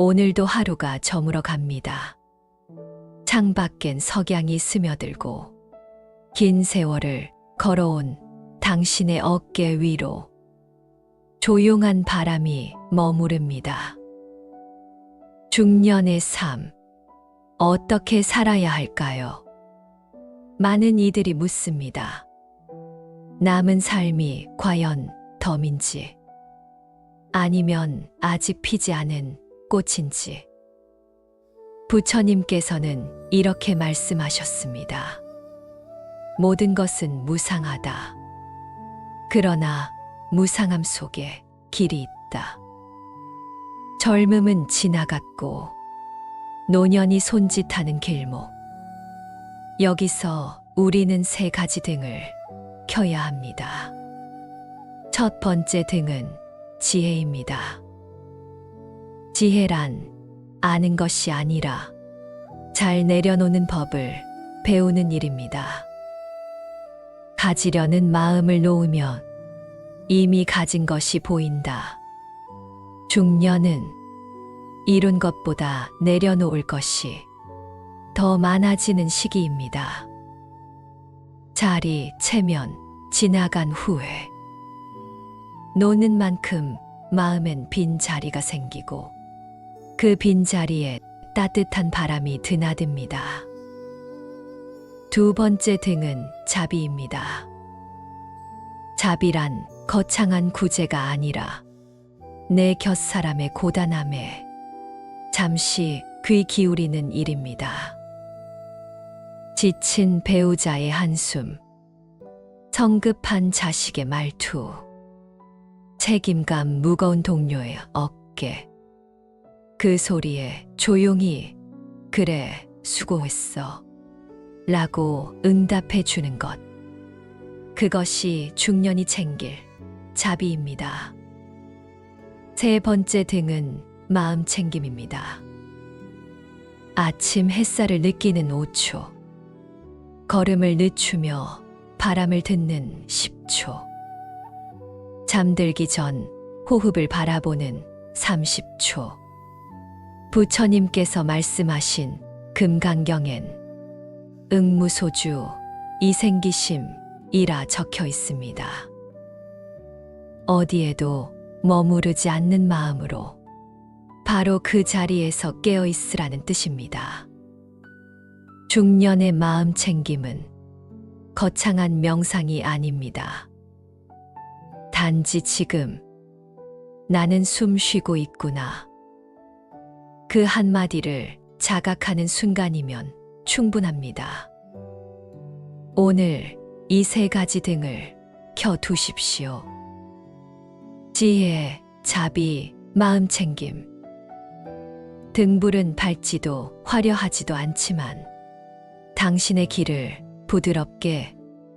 오늘도 하루가 저물어 갑니다. 창밖엔 석양이 스며들고 긴 세월을 걸어온 당신의 어깨 위로 조용한 바람이 머무릅니다. 중년의 삶, 어떻게 살아야 할까요? 많은 이들이 묻습니다. 남은 삶이 과연 덤인지, 아니면 아직 피지 않은 꽃인지. 부처님께서는 이렇게 말씀하셨습니다. 모든 것은 무상하다. 그러나 무상함 속에 길이 있다. 젊음은 지나갔고 노년이 손짓하는 길목. 여기서 우리는 세 가지 등을 켜야 합니다. 첫 번째 등은 지혜입니다. 지혜란 아는 것이 아니라 잘 내려놓는 법을 배우는 일입니다. 가지려는 마음을 놓으면 이미 가진 것이 보인다. 중년은 이룬 것보다 내려놓을 것이 더 많아지는 시기입니다. 자리 채면 지나간 후에 노는 만큼 마음엔 빈 자리가 생기고 그 빈 자리에 따뜻한 바람이 드나듭니다. 두 번째 등은 자비입니다. 자비란 거창한 구제가 아니라 내 곁사람의 고단함에 잠시 귀 기울이는 일입니다. 지친 배우자의 한숨, 성급한 자식의 말투, 책임감 무거운 동료의 어깨, 그 소리에 조용히 그래 수고했어 라고 응답해 주는 것. 그것이 중년이 챙길 자비입니다. 세 번째 등은 마음 챙김입니다. 아침 햇살을 느끼는 5초, 걸음을 늦추며 바람을 듣는 10초, 잠들기 전 호흡을 바라보는 30초. 부처님께서 말씀하신 금강경엔 응무소주, 이생기심이라 적혀 있습니다. 어디에도 머무르지 않는 마음으로 바로 그 자리에서 깨어 있으라는 뜻입니다. 중년의 마음 챙김은 거창한 명상이 아닙니다. 단지 지금 나는 숨 쉬고 있구나. 그 한마디를 자각하는 순간이면 충분합니다. 오늘 이 세 가지 등을 켜두십시오. 지혜, 자비, 마음 챙김. 등불은 밝지도 화려하지도 않지만 당신의 길을 부드럽게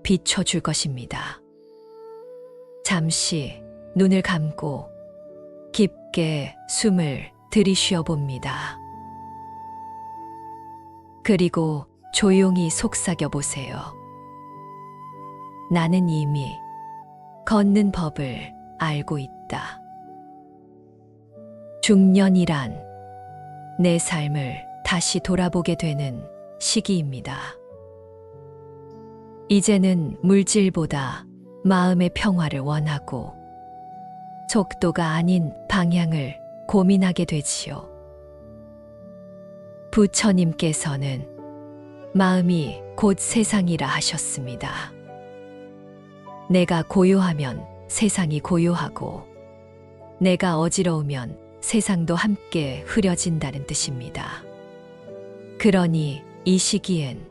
비춰줄 것입니다. 잠시 눈을 감고 깊게 숨을 들이쉬어 봅니다. 그리고 조용히 속삭여 보세요. 나는 이미 걷는 법을 알고 있다. 중년이란 내 삶을 다시 돌아보게 되는 시기입니다. 이제는 물질보다 마음의 평화를 원하고 속도가 아닌 방향을 고민하게 되지요. 부처님께서는 마음이 곧 세상이라 하셨습니다. 내가 고요하면 세상이 고요하고 내가 어지러우면 세상도 함께 흐려진다는 뜻입니다. 그러니 이 시기엔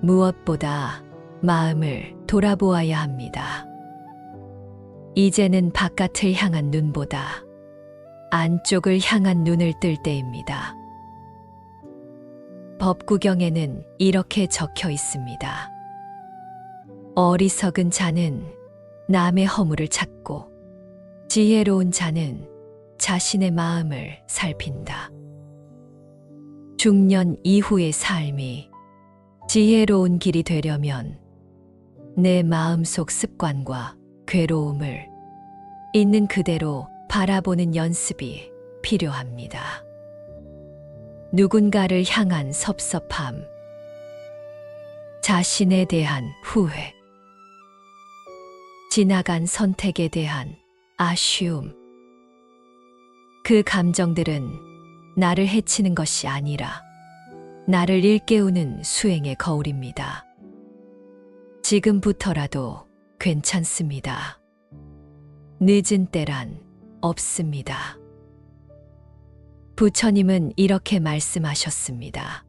무엇보다 마음을 돌아보아야 합니다. 이제는 바깥을 향한 눈보다 안쪽을 향한 눈을 뜰 때입니다. 법구경에는 이렇게 적혀 있습니다. 어리석은 자는 남의 허물을 찾고 지혜로운 자는 자신의 마음을 살핀다. 중년 이후의 삶이 지혜로운 길이 되려면 내 마음속 습관과 괴로움을 있는 그대로 바라보는 연습이 필요합니다. 누군가를 향한 섭섭함, 자신에 대한 후회, 지나간 선택에 대한 아쉬움. 그 감정들은 나를 해치는 것이 아니라 나를 일깨우는 수행의 거울입니다. 지금부터라도 괜찮습니다. 늦은 때란 없습니다. 부처님은 이렇게 말씀하셨습니다.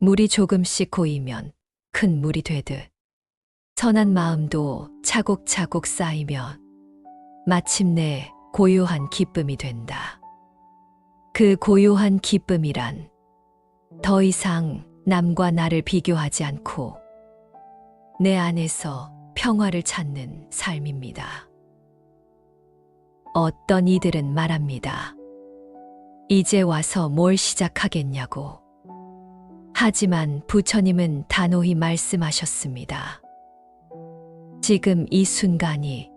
물이 조금씩 고이면 큰 물이 되듯 선한 마음도 차곡차곡 쌓이면 마침내 고요한 기쁨이 된다. 그 고요한 기쁨이란 더 이상 남과 나를 비교하지 않고 내 안에서 평화를 찾는 삶입니다. 어떤 이들은 말합니다. 이제 와서 뭘 시작하겠냐고. 하지만 부처님은 단호히 말씀하셨습니다. 지금 이 순간이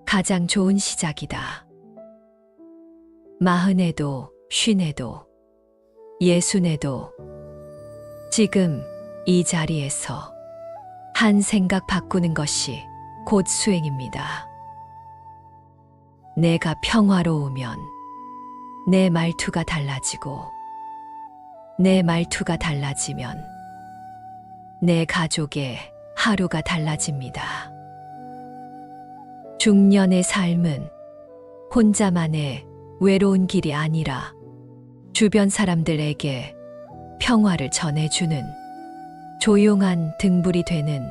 가장 좋은 시작이다. 40에도 50에도 60에도 지금 이 자리에서 한 생각 바꾸는 것이 곧 수행입니다. 내가 평화로우면 내 말투가 달라지고 내 말투가 달라지면 내 가족의 하루가 달라집니다. 중년의 삶은 혼자만의 외로운 길이 아니라 주변 사람들에게 평화를 전해주는 조용한 등불이 되는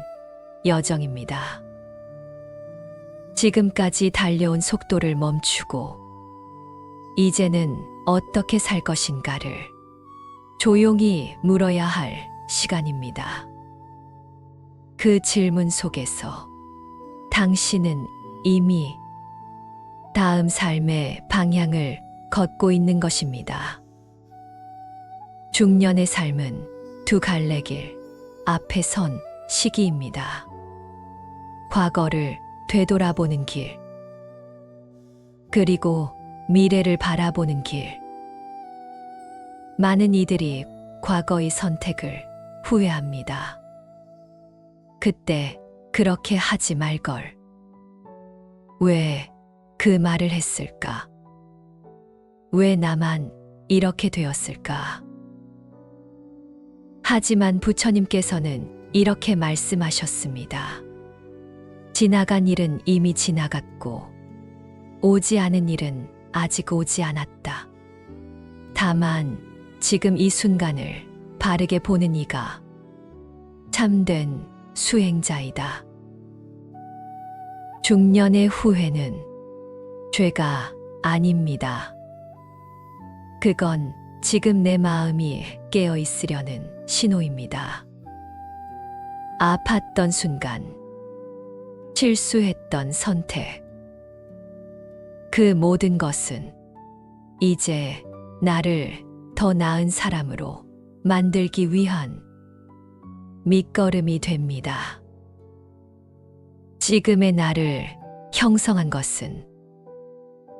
여정입니다. 지금까지 달려온 속도를 멈추고 이제는 어떻게 살 것인가를 조용히 물어야 할 시간입니다. 그 질문 속에서 당신은 이미 다음 삶의 방향을 걷고 있는 것입니다. 중년의 삶은 두 갈래 길 앞에 선 시기입니다. 과거를 되돌아보는 길, 그리고 미래를 바라보는 길. 많은 이들이 과거의 선택을 후회합니다. 그때 그렇게 하지 말걸. 왜 그 말을 했을까? 왜 나만 이렇게 되었을까? 하지만 부처님께서는 이렇게 말씀하셨습니다. 지나간 일은 이미 지나갔고 오지 않은 일은 아직 오지 않았다. 다만 지금 이 순간을 바르게 보는 이가 참된 수행자이다. 중년의 후회는 죄가 아닙니다. 그건 지금 내 마음이 깨어 있으려는 신호입니다. 아팠던 순간, 실수했던 선택, 그 모든 것은 이제 나를 더 나은 사람으로 만들기 위한 밑거름이 됩니다. 지금의 나를 형성한 것은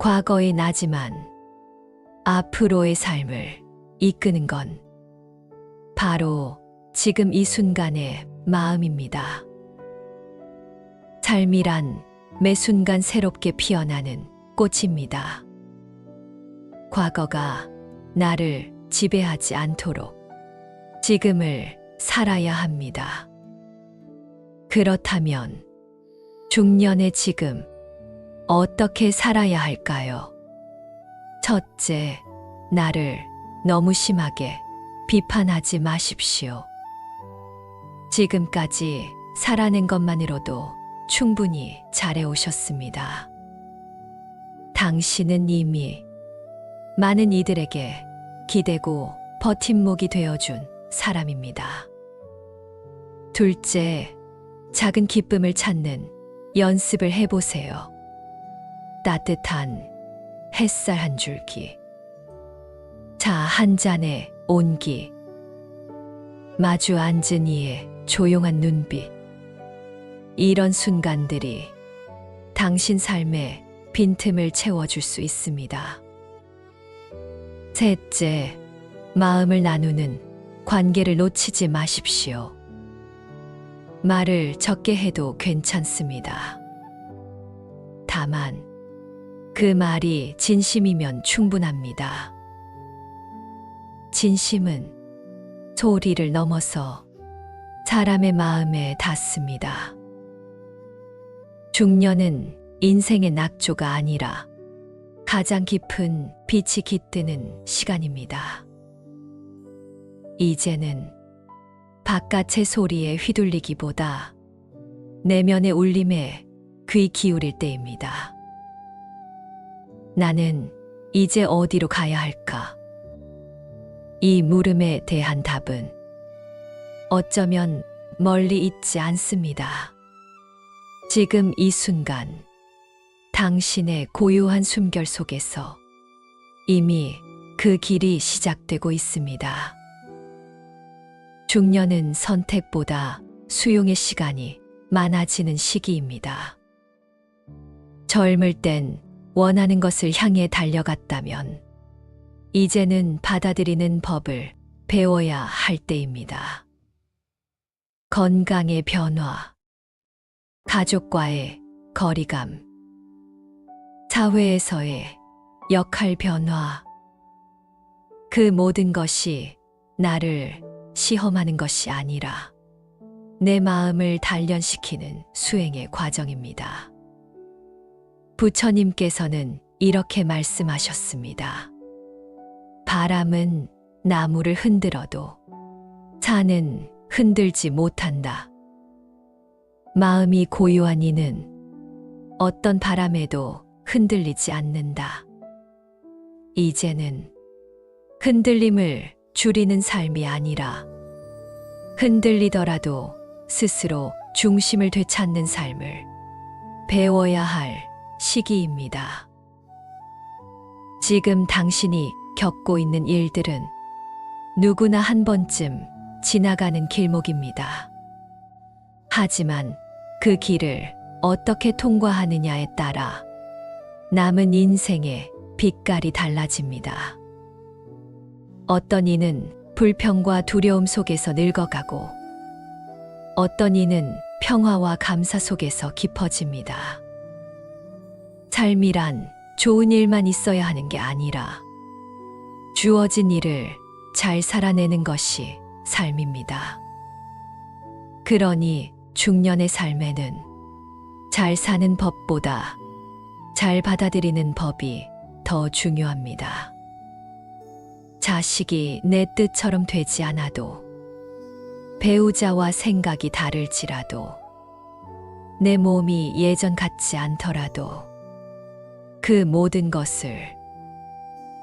과거의 나지만 앞으로의 삶을 이끄는 건 바로 지금 이 순간의 마음입니다. 삶이란 매 순간 새롭게 피어나는 꽃입니다. 과거가 나를 지배하지 않도록 지금을 살아야 합니다. 그렇다면 중년의 지금 어떻게 살아야 할까요? 첫째, 나를 너무 심하게 비판하지 마십시오. 지금까지 살아낸 것만으로도 충분히 잘해오셨습니다. 당신은 이미 많은 이들에게 기대고 버팀목이 되어준 사람입니다. 둘째, 작은 기쁨을 찾는 연습을 해보세요. 따뜻한 햇살 한 줄기, 차 한 잔의 온기, 마주 앉은 이의 조용한 눈빛. 이런 순간들이 당신 삶의 빈틈을 채워줄 수 있습니다. 셋째, 마음을 나누는 관계를 놓치지 마십시오. 말을 적게 해도 괜찮습니다. 다만, 그 말이 진심이면 충분합니다. 진심은 소리를 넘어서 사람의 마음에 닿습니다. 중년은 인생의 낙조가 아니라 가장 깊은 빛이 깃드는 시간입니다. 이제는 바깥의 소리에 휘둘리기보다 내면의 울림에 귀 기울일 때입니다. 나는 이제 어디로 가야 할까? 이 물음에 대한 답은 어쩌면 멀리 있지 않습니다. 지금 이 순간, 당신의 고요한 숨결 속에서 이미 그 길이 시작되고 있습니다. 중년은 선택보다 수용의 시간이 많아지는 시기입니다. 젊을 땐 원하는 것을 향해 달려갔다면, 이제는 받아들이는 법을 배워야 할 때입니다. 건강의 변화, 가족과의 거리감, 사회에서의 역할 변화, 그 모든 것이 나를 시험하는 것이 아니라 내 마음을 단련시키는 수행의 과정입니다. 부처님께서는 이렇게 말씀하셨습니다. 바람은 나무를 흔들어도 산은 흔들지 못한다. 마음이 고요한 이는 어떤 바람에도 흔들리지 않는다. 이제는 흔들림을 줄이는 삶이 아니라 흔들리더라도 스스로 중심을 되찾는 삶을 배워야 할 시기입니다. 지금 당신이 겪고 있는 일들은 누구나 한 번쯤 지나가는 길목입니다. 하지만 그 길을 어떻게 통과하느냐에 따라 남은 인생의 빛깔이 달라집니다. 어떤 이는 불평과 두려움 속에서 늙어가고, 어떤 이는 평화와 감사 속에서 깊어집니다. 삶이란 좋은 일만 있어야 하는 게 아니라 주어진 일을 잘 살아내는 것이 삶입니다. 그러니 중년의 삶에는 잘 사는 법보다 잘 받아들이는 법이 더 중요합니다. 자식이 내 뜻처럼 되지 않아도, 배우자와 생각이 다를지라도, 내 몸이 예전 같지 않더라도 그 모든 것을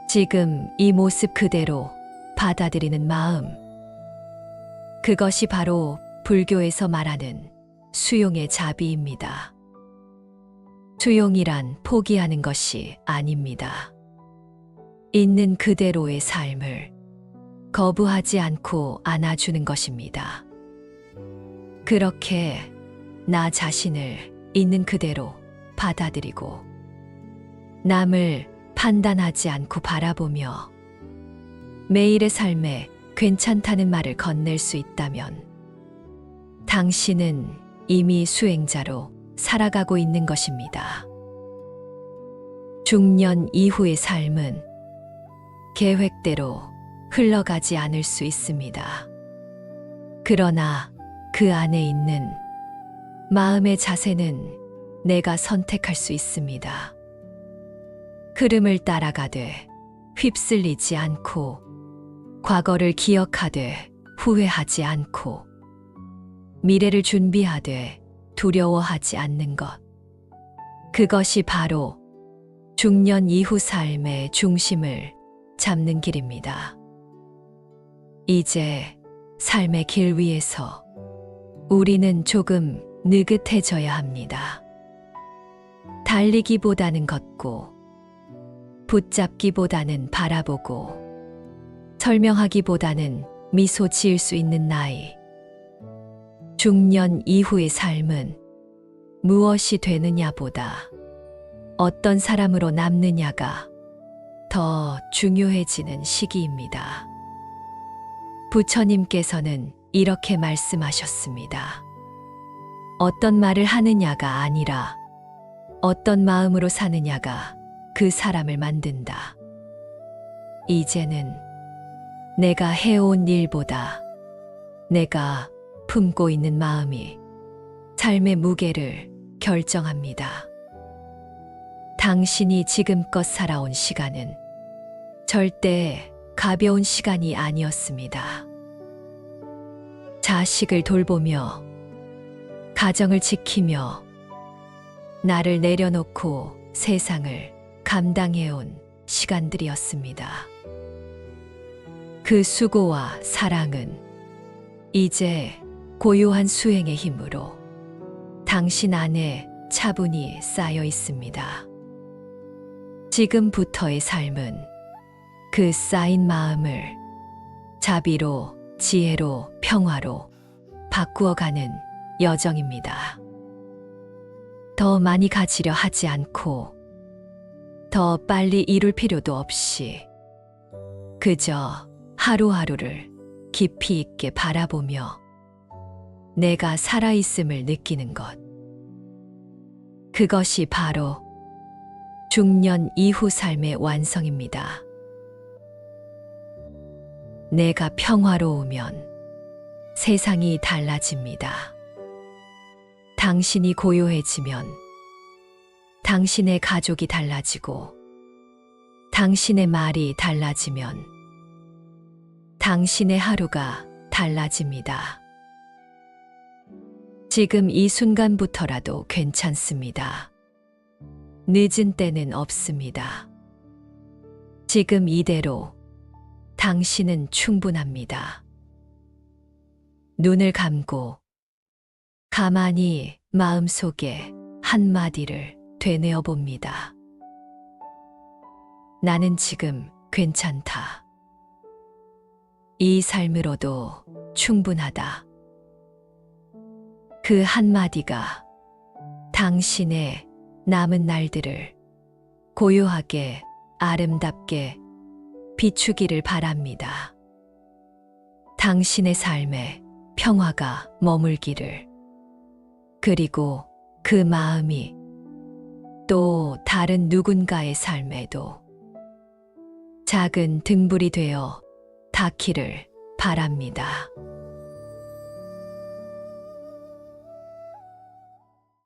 지금 이 모습 그대로 받아들이는 마음, 그것이 바로 불교에서 말하는 수용의 자비입니다. 수용이란 포기하는 것이 아닙니다. 있는 그대로의 삶을 거부하지 않고 안아주는 것입니다. 그렇게 나 자신을 있는 그대로 받아들이고 남을 판단하지 않고 바라보며 매일의 삶에 괜찮다는 말을 건넬 수 있다면 당신은 이미 수행자로 살아가고 있는 것입니다. 중년 이후의 삶은 계획대로 흘러가지 않을 수 있습니다. 그러나 그 안에 있는 마음의 자세는 내가 선택할 수 있습니다. 흐름을 따라가되 휩쓸리지 않고, 과거를 기억하되 후회하지 않고, 미래를 준비하되 두려워하지 않는 것. 그것이 바로 중년 이후 삶의 중심을 잡는 길입니다. 이제 삶의 길 위에서 우리는 조금 느긋해져야 합니다. 달리기보다는 걷고, 붙잡기보다는 바라보고, 설명하기보다는 미소 지을 수 있는 나이. 중년 이후의 삶은 무엇이 되느냐보다 어떤 사람으로 남느냐가 더 중요해지는 시기입니다. 부처님께서는 이렇게 말씀하셨습니다. 어떤 말을 하느냐가 아니라 어떤 마음으로 사느냐가 그 사람을 만든다. 이제는 내가 해온 일보다 내가 품고 있는 마음이 삶의 무게를 결정합니다. 당신이 지금껏 살아온 시간은 절대 가벼운 시간이 아니었습니다. 자식을 돌보며 가정을 지키며 나를 내려놓고 세상을 감당해온 시간들이었습니다. 그 수고와 사랑은 이제 고요한 수행의 힘으로 당신 안에 차분히 쌓여 있습니다. 지금부터의 삶은 그 쌓인 마음을 자비로, 지혜로, 평화로 바꾸어가는 여정입니다. 더 많이 가지려 하지 않고 더 빨리 이룰 필요도 없이 그저 하루하루를 깊이 있게 바라보며 내가 살아있음을 느끼는 것. 그것이 바로 중년 이후 삶의 완성입니다. 내가 평화로우면 세상이 달라집니다. 당신이 고요해지면 당신의 가족이 달라지고 당신의 말이 달라지면 당신의 하루가 달라집니다. 지금 이 순간부터라도 괜찮습니다. 늦은 때는 없습니다. 지금 이대로 당신은 충분합니다. 눈을 감고 가만히 마음속에 한마디를 되뇌어 봅니다. 나는 지금 괜찮다. 이 삶으로도 충분하다. 그 한마디가 당신의 남은 날들을 고요하게 아름답게 비추기를 바랍니다. 당신의 삶에 평화가 머물기를, 그리고 그 마음이 또 다른 누군가의 삶에도 작은 등불이 되어 닿기를 바랍니다.